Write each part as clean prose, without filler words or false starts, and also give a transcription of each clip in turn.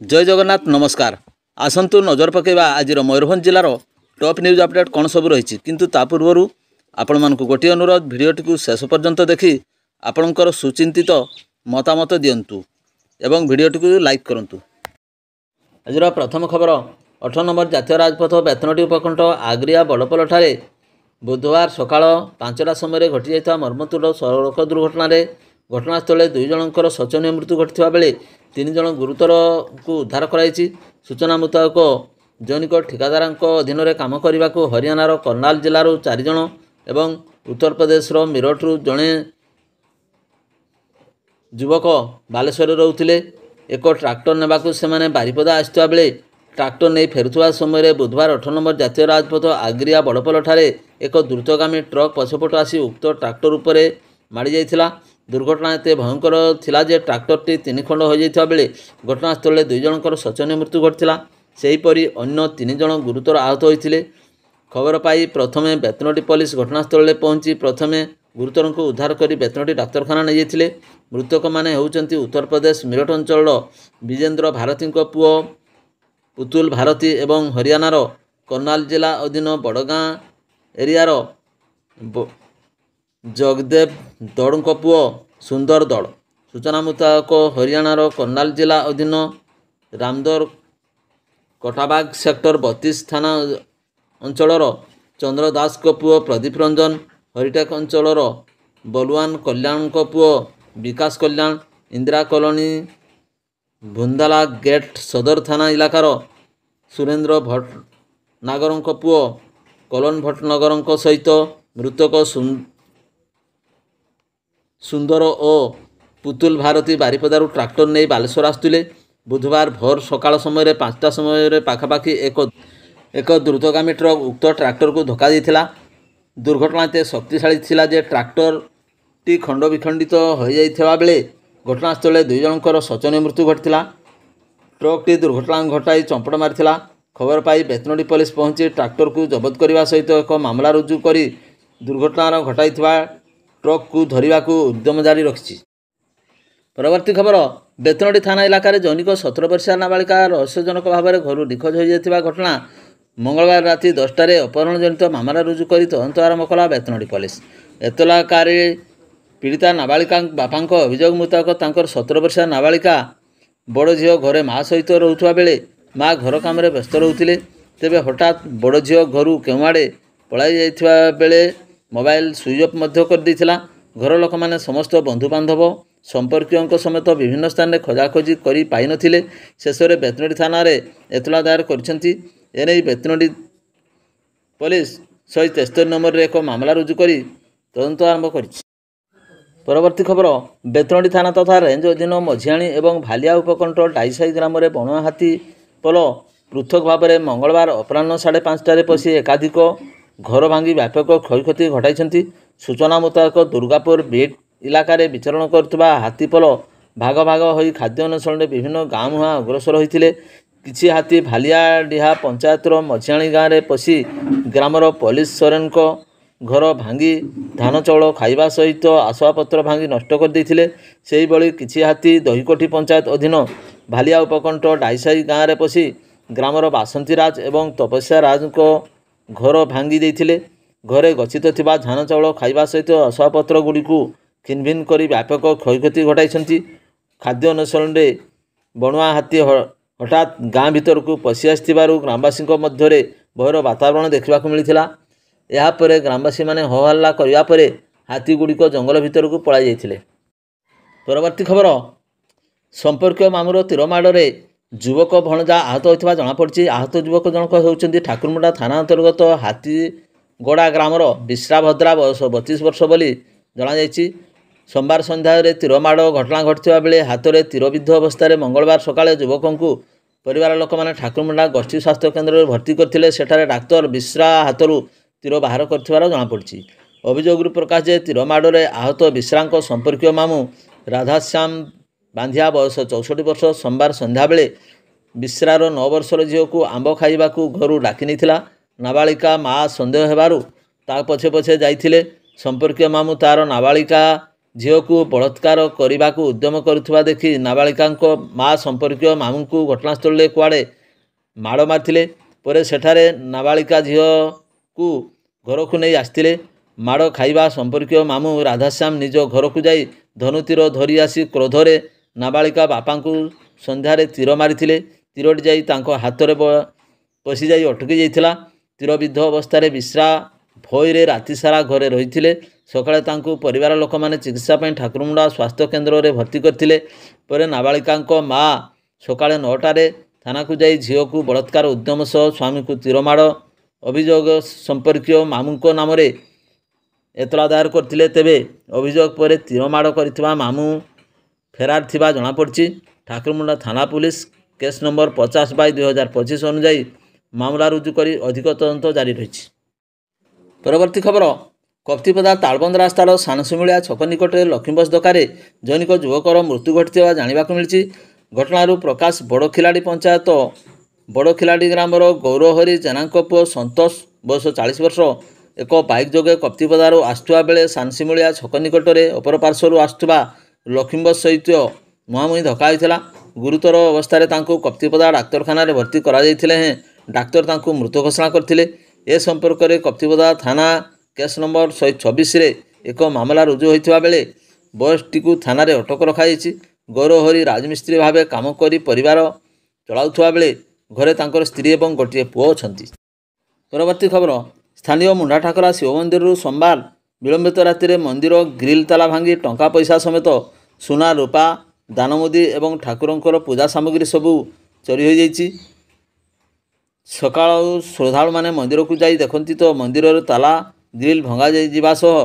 जय जगन्नाथ नमस्कार। आसंतु नजर पकेबा आज मयूरभंज जिलार टॉप न्यूज अपडेट कौन सब रही किंतु ता पूर्व आपण मानक गोटे अनुरोध भिडियोटी को शेष पर्यंत देखि आपणकर सुचिंतित मतामत दिंतु एवं भिडियोटी को लाइक करूँ। आज प्रथम खबर 18 नंबर जातीय राजपथ बेतनटी उपकंठ आग्रिया बड़पोल ठारे बुधवार सकाळ 5टा समय घटी जाइथा मर्मतुद सड़क दुर्घटना घटनास्थल 2 जनकर शोचनीय मृत्यु घटी बेले 3 जन गुरुतर को उद्धार कराई। सूचना मुताबक जैनिक ठिकादार अधीन में काम करने को हरियाणार कर्नाल जिलूर 4 जन एवं उत्तर प्रदेश मीरठू जड़े युवक बालेश्वर रोते। एक ट्राक्टर नेबाकू से बारिपदा आसुवा बेले ट्राक्टर नहीं फेरुवा समय बुधवार 18 नंबर जातीय राजपथ आग्रिया बड़पोल ठारे एक द्रुतगामी ट्रक पछपट आसी उक्त ट्राक्टर उपरे माड़ी जाइथिला। दुर्घटना एत भयंकर थिला जे ट्राक्टरटी 3 खंड हो जाइथिबा बेले घटनास्थल 2 जनकर शोचनीय मृत्यु घटिला। सेहीपरि अन्य 3 जन गुरुतर आहत होइथिले। खबर पाई प्रथमे बेतनटी पुलिस घटनास्थल पहुंची प्रथमे गुरुतर को उद्धार कर बेतनटी डाक्तरखाना नहीं जाइथिले। मृतक माने होउचंती उत्तर प्रदेश मीरठ अंचल विजेंद्र भारती पुओ पुतुल भारती एवं हरियाणार कर्नाल जिला अधीन बड़गाँ एरियार जगदेव दड़ पुओ सुंदर दड़। सूचना मुताबक हरियाणार कर्नाल जिला अधीन रामदर कटाबाग सेक्टर 32 थाना अंचलर चंद्र दास पुओ प्रदीप रंजन, हरिटेक अंचलर बलुआन कल्याण पुओ विकास कल्याण, इंदिरा कॉलोनी भुंदाला गेट सदर थाना इलाकार सुरेंद्र भट्टनागर पुओ कलन भट्टनागर सहित मृतक सुंदर और पुतुल भारती बारिपदारू ट्राक्टर नहीं बालेश्वर आसुले। बुधवार भोर सकाळ समय 5टा समय पाखापाखि एक द्रुतगामी ट्रक उक्त ट्राक्टर को धक्का देइथिला। दुर्घटना एते शक्तिशाली थिला जे ट्राक्टर टी खंड विखंडित हो जाइथिबा बेले घटनास्थल 2 जनकर शोचनीय मृत्यु घटिला। ट्रक टी दुर्घटना घटाई चंपट मारिथिला। खबर पाई बेतनटी पुलिस पहुंची ट्राक्टर को जबत करने सहित एक मामला रुजु करी दुर्घटना घटाई ट्रक को धरने को उद्यम जारी रखी। परवर्ती खबर बेतनटी थाना इलाकार जैनिक 17 वर्षीय नाबालिका रहस्यजनक भाव में घर निखोज हो जाता घटना मंगलवार राति 10टार अपहरण जनित मामला रुजु कर तदंत आरंभ कला बेतनटी पुलिस। एतलाकारी पीड़िता नाबालिका बापा अभियोग मुताबक 17 वर्षीय नाबालिका बड़ झील घरे माँ सहित रोथुवा बेले माँ घर काम व्यस्त रोते। तेबे हठात बड़ झील घर केउआड़े पलाई जाइथिबा बेले मोबाइल स्विच ऑफ कर देइथिला। घर लोक माने समस्त बंधुबांधव संपर्कीयों समेत विभिन्न स्थान में खोजाखोजी करी पाई नथिले। शेष में बेतनटी थाना रे एतला दायर करछंती। एने बेतनटी पुलिस 173 नंबर रे एक मामला रुजु करी तदंत आरंभ करिछि। परवर्ती खबर बेतनटी थाना तथा रेंज अधीन मझियाणी एवं भालिया उपकंठ डाईसाई ग्राम में बणुआ हाथी पल पृथक भाव में मंगलवार अपराह्न 5:30 पशि एकाधिक घर भांगी व्यापक क्षयक्षति घटाई। सूचना मुताबक दुर्गापुर बीट इलाका विचरण करुवा हाथीपल भाग भाग हो खाद्य अन्वेषण विभिन्न गाँव मुहां अग्रसर होते। किछि हाथी भालिया डीहा पंचायतर मझियाणी गाँव में पशि ग्रामर पुलिस सोरेन घर भांगी धान चाउल खाइबा सहित आसवाबपत्र भांगी नष्ट कर देइथिले। सेही बळी किछि हाथी दहीकोठी पंचायत अधीन भालिया उपकंठ डाईसाई गाँव में पशि ग्रामर बासंती राज एवं तपस्या राज को घर भांगी देइथिले। घरे गच्छित थिबा धान चाउल खाइबा सहित आसवाबपत्र गुड़िक खिनभिन करी व्यापक क्षयक्षति घटाई। खाद्य अन्वेषण बणुआ हाथी हठात गाँ भीतर को पशि आसिथिबारु ग्रामवासी मध्य भयर वातावरण देखा मिलता। यापर ग्रामवासी मैंने हो हल्ला करने पर हाथी गुड़िक जंगल भीतर को पलाई जाइथिले। परवर्ती खबर संपर्क मामूर तीरमाड़े युवक भणजा आहत होता जमापड़ी। आहत युवक जनक होउछन्ती ठाकुरमुंडा थाना अंतर्गत हाथीगड़ा ग्रामर विश्राभद्रा बयस 32 वर्ष बोली जनाଯାଇଛି। सोमवार संध्यारे तीरमाड़ घटना घटिता बेले हाथ में तीरबिद्ध अवस्था मंगलवार सकाळे युवक को परिवार लोक मैंने ठाकुरमुंडा गोष्ठी स्वास्थ्य केन्द्र में भर्ती करथिले। सेठारे डाक्तर विश्रा हाथरू तीर बाहर कर जमापड़ी। अभियोग प्रकाश जे तीरमाड़े आहत विश्रा संपर्कीय मामू राधाश्याम बांधिया बयस 64 वर्ष सोमवार संध्या बेले विश्रार 9 वर्षर झील को आंब खाइबा घर डाकी नहीं। नाबालिका माँ सन्देह हेबारु ता पछे पछे जाइथिले। संपर्कीय मामू तार नाबालिका ଝିଅକୁ ବଳାତ୍କାର କରିବାକୁ ଉଦ୍ୟମ କରୁଥିବା ଦେଖି ନାବାଳିକାଙ୍କ ମା ସମ୍ପର୍କୀୟ ମାମୁଁଙ୍କୁ ଘଟଣାସ୍ଥଳରେ କୁଆଡ଼େ ମାଡ଼ ମାରିଥିଲେ। ପରେ ସେଠାରେ ନାବାଳିକା ଝିଅକୁ ଘରକୁ ନେଇ ଆସିଥିଲେ। ମାଡ଼ ଖାଇବା ସମ୍ପର୍କୀୟ ମାମୁଁ ରାଧାଶ୍ୟାମ ନିଜ ଘରକୁ ଯାଇ ଧନୁତୀର ଧରି ଆସି କ୍ରୋଧରେ ନାବାଳିକା ବାପାଙ୍କୁ ସନ୍ଧ୍ୟାରେ ତୀର ମାରିଥିଲେ। ତୀରଟି ଯାଇ ତାଙ୍କ ହାତରେ ପଶିଯାଇ ଅଟକି ଯାଇଥିଲା। ତୀରବିଦ୍ଧ ଅବସ୍ଥାରେ ବିଶ୍ରା ଭୟରେ ରାତିସାରା ଘରେ ରହିଥିଲେ। ସକାଳେ ତାଙ୍କୁ ପରିବାର ଲୋକମାନେ ଚିକିତ୍ସା ପାଇଁ ଠାକୁରମୁଣ୍ଡା ସ୍ୱାସ୍ଥ୍ୟ କେନ୍ଦ୍ରରେ ଭର୍ତ୍ତି କରିଥିଲେ। ପରେ ନାବାଳିକାଙ୍କ ମା ସକାଳେ 9ଟାରେ ଥାନାକୁ ଯାଇ ଝିଅକୁ ବଳାତ୍କାର ଉଦ୍ୟମ ସହ ସ୍ୱାମୀଙ୍କୁ ତୀରମାଡ଼ ଅଭିଯୋଗ ସମ୍ପର୍କୀୟ ମାମୁଁଙ୍କ ନାମରେ ଏତଲା ଦାୟର କରିଥିଲେ। ତେବେ ଅଭିଯୋଗ ପରେ ତୀରମାଡ଼ କରିଥିବା ମାମୁଁ ଫେରାର ଥିବା ଜଣାପଡ଼ିଛି। ଠାକୁରମୁଣ୍ଡା ଥାନା ପୁଲିସ କେସ୍ ନମ୍ବର 50/2025 ଅନୁଯାୟୀ ମାମଲା ରୁଜୁ କରି ଅଧିକ ତଦନ୍ତ ଜାରି ରହିଛି। ପରବର୍ତ୍ତୀ ଖବର, କପ୍ତିପଦା ତାଳବନ୍ଦ ରାସ୍ତାର ସାନସିମୁଳିଆ ଛକ ନିକଟରେ ଲକ୍ଷ୍ମୀବସ୍ ଧକ୍କାରେ ଜନୈକ ଯୁବକର ମୃତ୍ୟୁ ଘଟିଥିବା ଜାଣିବାକୁ ମିଳିଛି। ଘଟଣାରୁ ପ୍ରକାଶ ବଡ଼ଖିଲାଡ଼ି ପଞ୍ଚାୟତ ବଡ଼ଖିଲାଡ଼ି ଗ୍ରାମର ଗୌରହରି ଜେନାଙ୍କ ପୁଅ ସନ୍ତୋଷ ବୟସ 40 ବର୍ଷ ଏକ ବାଇକ୍ ଯୋଗେ କପ୍ତିପଦାରୁ ଆସୁଥିବା ବେଳେ ସାନସିମୁଳିଆ ଛକ ନିକଟରେ ଅପର ପାର୍ଶ୍ୱରୁ ଆସୁଥିବା ଲକ୍ଷ୍ମୀବସ୍ ସହିତ ମୁହାଁମୁହିଁ ଧକ୍କା ହୋଇଥିଲା। ଗୁରୁତର ଅବସ୍ଥାରେ ତାଙ୍କୁ କପ୍ତିପଦା ଡାକ୍ତରଖାନାରେ ଭର୍ତ୍ତି କରାଯାଇଥିଲେ ହେଁ ଡାକ୍ତର ତାଙ୍କୁ ମୃତ ଘୋଷଣା କରିଥିଲେ। ଏ ସମ୍ପର୍କରେ କପ୍ତିପଦା ଥାନା କେସ୍ ନମ୍ବର 126ରେ ଏକ ମାମଲା ରୁଜୁ ହୋଇଥିବା ବେଳେ ବସ୍ଟିକୁ ଥାନାରେ ଅଟକ ରଖାଯାଇଛି। ଗୌରହରି ରାଜମିସ୍ତ୍ରୀ ଭାବେ କାମ କରି ପରିବାର ଚଳାଉଥିବା ବେଳେ ଘରେ ତାଙ୍କର ସ୍ତ୍ରୀ ଏବଂ ଗୋଟିଏ ପୁଅ ଅଛନ୍ତି। ପରବର୍ତ୍ତୀ ଖବର, ସ୍ଥାନୀୟ ମୁଣ୍ଡାଠାକରା ଶିବ ମନ୍ଦିରରୁ ସୋମବାର ବିଳମ୍ବିତ ରାତିରେ ମନ୍ଦିର ଗ୍ରିଲ୍ ତାଲା ଭାଙ୍ଗି ଟଙ୍କା ପଇସା ସମେତ ସୁନା ରୂପା ଦାନମୁଦି ଏବଂ ଠାକୁରଙ୍କର ପୂଜା ସାମଗ୍ରୀ ସବୁ ଚୋରି ହୋଇଯାଇଛି। ସକାଳୁ ଶ୍ରଦ୍ଧାଳୁମାନେ ମନ୍ଦିରକୁ ଯାଇ ଦେଖନ୍ତି ତ ମନ୍ଦିରର ତାଲା ଗ୍ରିଲ୍ ଭଙ୍ଗାଯିବା ସହ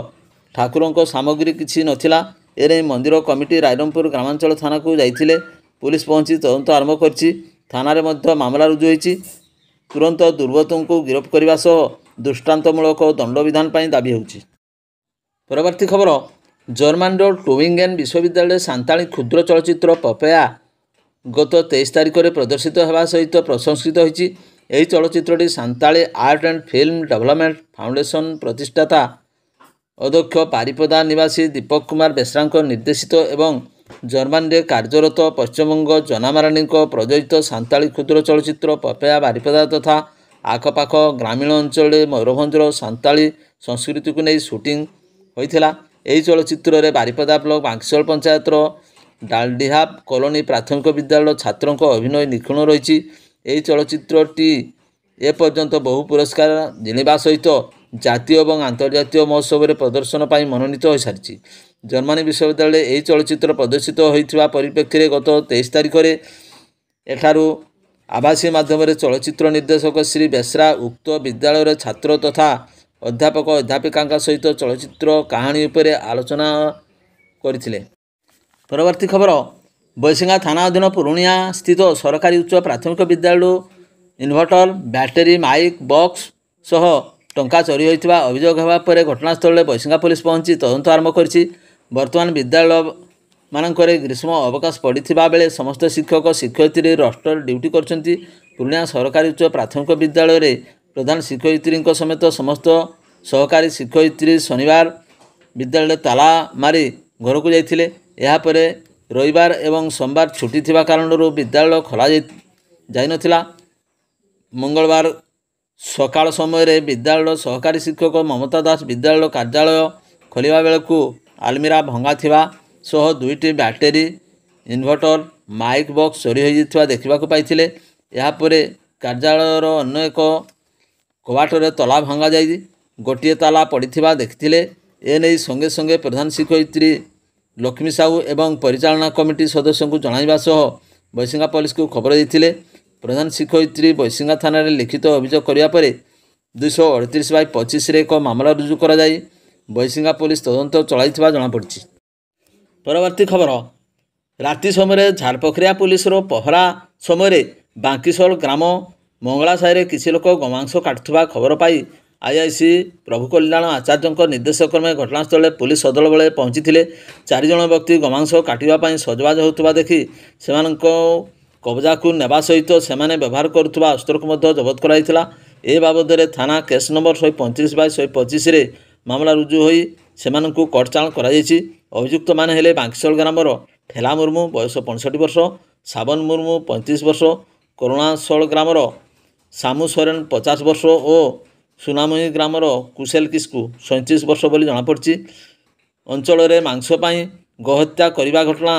ଠାକୁରଙ୍କ ସାମଗ୍ରୀ କିଛି ନଥିଲା। ଏନେଇ ମନ୍ଦିର କମିଟି ରାଇରଙ୍ଗପୁର ଗ୍ରାମାଞ୍ଚଳ ଥାନାକୁ ଯାଇଥିଲେ। ପୁଲିସ ପହଞ୍ଚି ତଦନ୍ତ ଆରମ୍ଭ କରିଛି। ଥାନାରେ ମଧ୍ୟ ମାମଲା ରୁଜୁ ହୋଇଛି। ତୁରନ୍ତ ଦୁର୍ବୃତ୍ତଙ୍କୁ ଗିରଫ କରିବା ସହ ଦୃଷ୍ଟାନ୍ତମୂଳକ ଦଣ୍ଡବିଧାନ ପାଇଁ ଦାବି ହେଉଛି। ପରବର୍ତ୍ତୀ ଖବର, ଜର୍ମାନୀର ଟୁବିଙ୍ଗେନ୍ ବିଶ୍ୱବିଦ୍ୟାଳୟରେ ସାନ୍ତାଳୀ କ୍ଷୁଦ୍ର ଚଳଚ୍ଚିତ୍ର ପପେୟା ଗତ 23 ତାରିଖରେ ପ୍ରଦର୍ଶିତ ହେବା ସହିତ ପ୍ରଶଂସିତ ହୋଇଛି। ଏହି ଚଳଚ୍ଚିତ୍ରଟି Santali art and film development foundation ପ୍ରତିଷ୍ଠାତା ଅଧ୍ୟକ୍ଷ ବାରିପଦା ନିବାସୀ ଦୀପକ କୁମାର ବେଶ୍ରାଙ୍କ ନିର୍ଦ୍ଦେଶିତ ଏବଂ ଜର୍ମାନୀରେ କାର୍ଯ୍ୟରତ ପଶ୍ଚିମବଙ୍ଗ ଜନାମାରାଣୀଙ୍କ ପ୍ରଯୋଜିତ ସାନ୍ତାଳୀ କ୍ଷୁଦ୍ର ଚଳଚ୍ଚିତ୍ର ପପେୟା ବାରିପଦା ତଥା ଆଖପାଖ ଗ୍ରାମୀଣ ଅଞ୍ଚଳରେ ମୟୂରଭଞ୍ଜର ସାନ୍ତାଳୀ ସଂସ୍କୃତିକୁ ନେଇ ସୁଟିଂ ହୋଇଥିଲା। ଏହି ଚଳଚ୍ଚିତ୍ରରେ ବାରିପଦା ବ୍ଲକ ବାଙ୍କିଶୋଳ ପଞ୍ଚାୟତର ଡାଲଡିହା କଲୋନୀ ପ୍ରାଥମିକ ବିଦ୍ୟାଳୟର ଛାତ୍ରଙ୍କ ଅଭିନୟ ନିଖୁଣ ରହିଛି। ଏହି ଚଳଚ୍ଚିତ୍ରଟି ଏପର୍ଯ୍ୟନ୍ତ ବହୁ ପୁରସ୍କାର ଜିଣିବା ସହିତ ଜାତୀୟ ଏବଂ ଆନ୍ତର୍ଜାତୀୟ ମହୋତ୍ସବରେ ପ୍ରଦର୍ଶନ ପାଇଁ ମନୋନୀତ ହୋଇସାରିଛି। ଜର୍ମାନୀ ବିଶ୍ୱବିଦ୍ୟାଳୟରେ ଏହି ଚଳଚ୍ଚିତ୍ର ପ୍ରଦର୍ଶିତ ହୋଇଥିବା ପରିପ୍ରେକ୍ଷୀରେ ଗତ 23 ତାରିଖରେ ଏଠାରୁ ଆଭାସୀ ମାଧ୍ୟମରେ ଚଳଚ୍ଚିତ୍ର ନିର୍ଦ୍ଦେଶକ ଶ୍ରୀ ବେଶ୍ରା ଉକ୍ତ ବିଦ୍ୟାଳୟର ଛାତ୍ର ତଥା ଅଧ୍ୟାପକ ଅଧ୍ୟାପିକାଙ୍କ ସହିତ ଚଳଚ୍ଚିତ୍ର କାହାଣୀ ଉପରେ ଆଲୋଚନା କରିଥିଲେ। ପରବର୍ତ୍ତୀ ଖବର, ବୈଶିଙ୍ଗା ଥାନା ଅଧୀନ ପୁରୁଣିଆ ସ୍ଥିତ ସରକାରୀ ଉଚ୍ଚ ପ୍ରାଥମିକ ବିଦ୍ୟାଳୟରୁ ଇନଭର୍ଟର, ବ୍ୟାଟେରୀ, ମାଇକ୍ ବକ୍ସ ସହ ଟଙ୍କା ଚୋରି ହୋଇଥିବା ଅଭିଯୋଗ ହେବା ପରେ ଘଟଣାସ୍ଥଳରେ ବୈଶିଙ୍ଗା ପୋଲିସ ପହଞ୍ଚି ତଦନ୍ତ ଆରମ୍ଭ କରିଛି। ବର୍ତ୍ତମାନ ବିଦ୍ୟାଳୟମାନଙ୍କରେ ଗ୍ରୀଷ୍ମ ଅବକାଶ ପଡ଼ିଥିବା ବେଳେ ସମସ୍ତ ଶିକ୍ଷକ ଶିକ୍ଷୟିତ୍ରୀ ରୋଷ୍ଟର ଡ୍ୟୁଟି କରୁଛନ୍ତି। ପୁରୁଣିଆ ସରକାରୀ ଉଚ୍ଚ ପ୍ରାଥମିକ ବିଦ୍ୟାଳୟରେ ପ୍ରଧାନ ଶିକ୍ଷୟିତ୍ରୀଙ୍କ ସମେତ ସମସ୍ତ ସହକାରୀ ଶିକ୍ଷୟିତ୍ରୀ ଶନିବାର ବିଦ୍ୟାଳୟରେ ତାଲା ମାରି ଘରକୁ ଯାଇଥିଲେ। ଏହାପରେ ରବିବାର ଏବଂ ସୋମବାର ଛୁଟି ଥିବା କାରଣରୁ ବିଦ୍ୟାଳୟ ଖୋଲା ଯାଇନଥିଲା। ମଙ୍ଗଳବାର ସକାଳ ସମୟରେ ବିଦ୍ୟାଳୟର ସହକାରୀ ଶିକ୍ଷକ ମମତା ଦାସ ବିଦ୍ୟାଳୟ କାର୍ଯ୍ୟାଳୟ ଖୋଲିବା ବେଳକୁ ଆଲମିରା ଭଙ୍ଗା ଥିବା ସହ 2ଟି ବ୍ୟାଟେରୀ, ଇନଭର୍ଟର, ମାଇକ୍ ବକ୍ସ ଚୋରି ହୋଇଯାଇଥିବା ଦେଖିବାକୁ ପାଇଥିଲେ। ଏହାପରେ କାର୍ଯ୍ୟାଳୟର ଅନ୍ୟ ଏକ କବାଟରେ ତାଲା ଭଙ୍ଗାଯାଇ ଗୋଟିଏ ତାଲା ପଡ଼ିଥିବା ଦେଖିଥିଲେ। ଏନେଇ ସଙ୍ଗେ ସଙ୍ଗେ ପ୍ରଧାନ ଶିକ୍ଷୟିତ୍ରୀ ଲକ୍ଷ୍ମୀ ସାହୁ ଏବଂ ପରିଚାଳନା କମିଟି ସଦସ୍ୟଙ୍କୁ ଜଣାଇବା ସହ ବୈଶିଙ୍ଗା ପୋଲିସକୁ ଖବର ଦେଇଥିଲେ। ପ୍ରଧାନ ଶିକ୍ଷୟିତ୍ରୀ ବୈଶିଙ୍ଗା ଥାନାରେ ଲିଖିତ ଅଭିଯୋଗ କରିବା ପରେ 238/25ରେ ଏକ ମାମଲା ରୁଜୁ କରାଯାଇ ବୈଶିଙ୍ଗା ପୋଲିସ ତଦନ୍ତ ଚଳାଇଥିବା ଜଣାପଡ଼ିଛି। ପରବର୍ତ୍ତୀ ଖବର, ରାତି ସମୟରେ ଝାରପୋଖରିଆ ପୁଲିସର ପହରା ସମୟରେ ବାଙ୍କିଶୋଳ ଗ୍ରାମ ମଙ୍ଗଳା ସାହିରେ କିଛି ଲୋକ ଗୋମାଂସ କାଟୁଥିବା ଖବର ପାଇ ଆଇଆଇସି ପ୍ରଭୁକଲ୍ୟାଣ ଆଚାର୍ଯ୍ୟଙ୍କ ନିର୍ଦ୍ଦେଶକ୍ରମେ ଘଟଣାସ୍ଥଳରେ ପୁଲିସ ସଦଳବଳେ ପହଞ୍ଚିଥିଲେ। 4 ଜଣ ବ୍ୟକ୍ତି ଗୋମାଂସ କାଟିବା ପାଇଁ ସଜବାଜ ହେଉଥିବା ଦେଖି ସେମାନଙ୍କ କବଜାକୁ ନେବା ସହିତ ସେମାନେ ବ୍ୟବହାର କରୁଥିବା ଅସ୍ତ୍ରକୁ ମଧ୍ୟ ଜବତ କରାଯାଇଥିଲା। ଏ ବାବଦରେ ଥାନା କେସ୍ ନମ୍ବର 135/125ରେ ମାମଲା ରୁଜୁ ହୋଇ ସେମାନଙ୍କୁ କୋର୍ଟ ଚାଲାଣ କରାଯାଇଛି। ଅଭିଯୁକ୍ତମାନେ ହେଲେ ବାଙ୍କିଶଳ ଗ୍ରାମର ଠେଲା ମୁର୍ମୁ ବୟସ 65 ବର୍ଷ, ସାବନ ମୁର୍ମୁ 35 ବର୍ଷ, କରୁଣାଶଳ ଗ୍ରାମର ସାମୁ ସୋରେନ 50 ବର୍ଷ ଓ ସୁନାମୁହିଁ ଗ୍ରାମର କୁଶେଲ କିସ୍କୁ 37 ବର୍ଷ ବୋଲି ଜଣାପଡ଼ିଛି। ଅଞ୍ଚଳରେ ମାଂସ ପାଇଁ ଗୋହତ୍ୟା କରିବା ଘଟଣା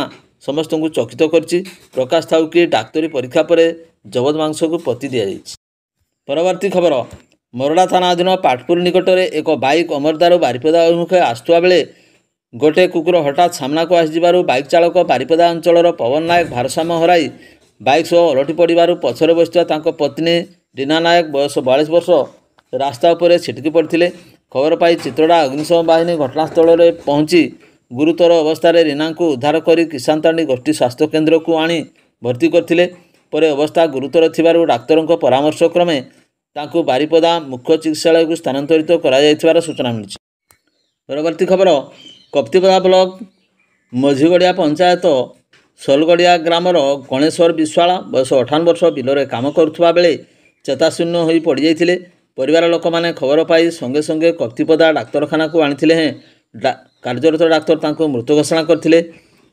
ସମସ୍ତଙ୍କୁ ଚକିତ କରିଛି। ପ୍ରକାଶ ଥାଉ କି ଡାକ୍ତରୀ ପରୀକ୍ଷା ପରେ ଜବତ ମାଂସକୁ ପୋତି ଦିଆଯାଇଛି। ପରବର୍ତ୍ତୀ ଖବର, ମରଡ଼ା ଥାନା ଅଧୀନ ପାଟପୁର ନିକଟରେ ଏକ ବାଇକ୍ ଅମରଦାରୁ ବାରିପଦା ଅଭିମୁଖେ ଆସୁଥିବା ବେଳେ ଗୋଟିଏ କୁକୁର ହଠାତ୍ ସାମ୍ନାକୁ ଆସିଯିବାରୁ ବାଇକ୍ ଚାଳକ ବାରିପଦା ଅଞ୍ଚଳର ପବନ ନାୟକ ଭାରସାମ୍ୟ ହରାଇ ବାଇକ୍ ସହ ଓଲଟି ପଡ଼ିବାରୁ ପଛରେ ବସିଥିବା ତାଙ୍କ ପତ୍ନୀ ରୀନା ନାୟକ ବୟସ 42 ବର୍ଷ ରାସ୍ତା ଉପରେ ଛିଟକି ପଡ଼ିଥିଲେ। ଖବର ପାଇ ଚିତ୍ରଡ଼ା ଅଗ୍ନିଶମ ବାହିନୀ ଘଟଣାସ୍ଥଳରେ ପହଞ୍ଚି ଗୁରୁତର ଅବସ୍ଥାରେ ରୀନାଙ୍କୁ ଉଦ୍ଧାର କରି କିଷାନତାଣ୍ଡି ଗୋଷ୍ଠୀ ସ୍ୱାସ୍ଥ୍ୟ କେନ୍ଦ୍ରକୁ ଆଣି ଭର୍ତ୍ତି କରିଥିଲେ। ପରେ ଅବସ୍ଥା ଗୁରୁତର ଥିବାରୁ ଡାକ୍ତରଙ୍କ ପରାମର୍ଶ କ୍ରମେ ତାଙ୍କୁ ବାରିପଦା ମୁଖ୍ୟ ଚିକିତ୍ସାଳୟକୁ ସ୍ଥାନାନ୍ତରିତ କରାଯାଇଥିବାର ସୂଚନା ମିଳିଛି। ପରବର୍ତ୍ତୀ ଖବର, କପ୍ତିପଦା ବ୍ଲକ ମଝିଗଡ଼ିଆ ପଞ୍ଚାୟତ ସୋଲଗଡ଼ିଆ ଗ୍ରାମର ଗଣେଶ୍ୱର ବିଶ୍ୱାଳ ବୟସ 58 ବର୍ଷ ବିଲରେ କାମ କରୁଥିବା ବେଳେ ଚେତାଶୂନ୍ୟ ହୋଇ ପଡ଼ିଯାଇଥିଲେ। ପରିବାର ଲୋକମାନେ ଖବର ପାଇ ସଙ୍ଗେ ସଙ୍ଗେ କପ୍ତିପଦା ଡାକ୍ତରଖାନାକୁ ଆଣିଥିଲେ ହେଁ କାର୍ଯ୍ୟରତ ଡାକ୍ତର ତାଙ୍କୁ ମୃତ ଘୋଷଣା କରିଥିଲେ।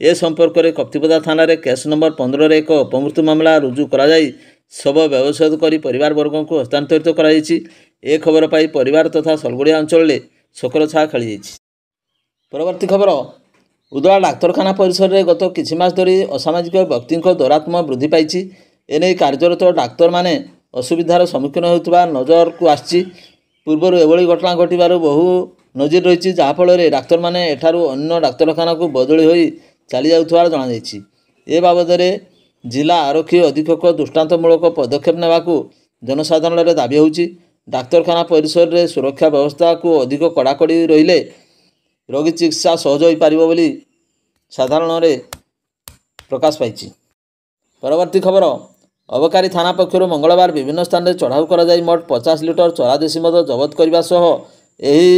ଏ ସମ୍ପର୍କରେ କପ୍ତିପଦା ଥାନାରେ କେସ୍ ନମ୍ବର 15ରେ ଏକ ଅପମୃତ୍ୟୁ ମାମଲା ରୁଜୁ କରାଯାଇ ଶବ ବ୍ୟବଚ୍ଛେଦ କରି ପରିବାର ବର୍ଗଙ୍କୁ ହସ୍ତାନ୍ତରିତ କରାଯାଇଛି। ଏ ଖବର ପାଇ ପରିବାର ତଥା ସୋଲଗଡ଼ିଆ ଅଞ୍ଚଳରେ ଶୋକର ଛାୟା ଖେଳିଯାଇଛି। ପରବର୍ତ୍ତୀ ଖବର, ଉଦଳା ଡାକ୍ତରଖାନା ପରିସରରେ ଗତ କିଛି ମାସ ଧରି ଅସାମାଜିକ ବ୍ୟକ୍ତିଙ୍କ ଦୌରାତ୍ମ୍ୟ ବୃଦ୍ଧି ପାଇଛି। ଏନେଇ କାର୍ଯ୍ୟରତ ଡାକ୍ତରମାନେ ଅସୁବିଧାର ସମ୍ମୁଖୀନ ହେଉଥିବା ନଜରକୁ ଆସିଛି। ପୂର୍ବରୁ ଏଭଳି ଘଟଣା ଘଟିବାରୁ ବହୁ ନଜିର ରହିଛି, ଯାହାଫଳରେ ଡାକ୍ତରମାନେ ଏଠାରୁ ଅନ୍ୟ ଡାକ୍ତରଖାନାକୁ ବଦଳି ହୋଇ ଚାଲି ଯାଉଥିବାର ଜଣାଯାଇଛି। ଏ ବାବଦରେ ଜିଲ୍ଲା ଆରକ୍ଷୀ ଅଧୀକ୍ଷକ ଦୃଷ୍ଟାନ୍ତମୂଳକ ପଦକ୍ଷେପ ନେବାକୁ ଜନସାଧାରଣରେ ଦାବି ହେଉଛି। ଡାକ୍ତରଖାନା ପରିସରରେ ସୁରକ୍ଷା ବ୍ୟବସ୍ଥାକୁ ଅଧିକ କଡ଼ାକଡ଼ି ରହିଲେ ରୋଗୀ ଚିକିତ୍ସା ସହଜ ହୋଇପାରିବ ବୋଲି ସାଧାରଣରେ ପ୍ରକାଶ ପାଇଛି। ପରବର୍ତ୍ତୀ ଖବର, ଅବକାରୀ ଥାନା ପକ୍ଷରୁ ମଙ୍ଗଳବାର ବିଭିନ୍ନ ସ୍ଥାନରେ ଚଢ଼ାଉ କରାଯାଇ ମୋଟ 50 ଲିଟର ଚୋରା ଦେଶୀ ମଦ ଜବତ କରିବା ସହ ଏହି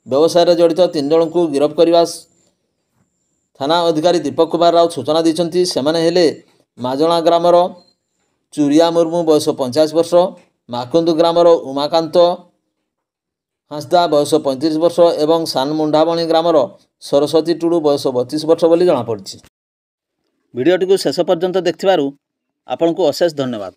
ବ୍ୟବସାୟରେ ଜଡ଼ିତ 3 ଜଣଙ୍କୁ ଗିରଫ କରିବା ଥାନା ଅଧିକାରୀ ଦୀପକ କୁମାର ରାଉତ ସୂଚନା ଦେଇଛନ୍ତି। ସେମାନେ ହେଲେ ମାଜଣା ଗ୍ରାମର ଚୁରିଆ ମୁର୍ମୁ ବୟସ 85 ବର୍ଷ, ମାକୁନ୍ଦୁ ଗ୍ରାମର ଉମାକାନ୍ତ ହାଁସଦା ବୟସ 35 ବର୍ଷ ଏବଂ ସାନମୁଣ୍ଡାବଣୀ ଗ୍ରାମର ସରସ୍ୱତୀ ଟୁଡୁ ବୟସ 32 ବର୍ଷ ବୋଲି ଜଣାପଡ଼ିଛି। ଭିଡ଼ିଓଟିକୁ ଶେଷ ପର୍ଯ୍ୟନ୍ତ ଦେଖିଥିବାରୁ ଆପଣଙ୍କୁ ଅଶେଷ ଧନ୍ୟବାଦ।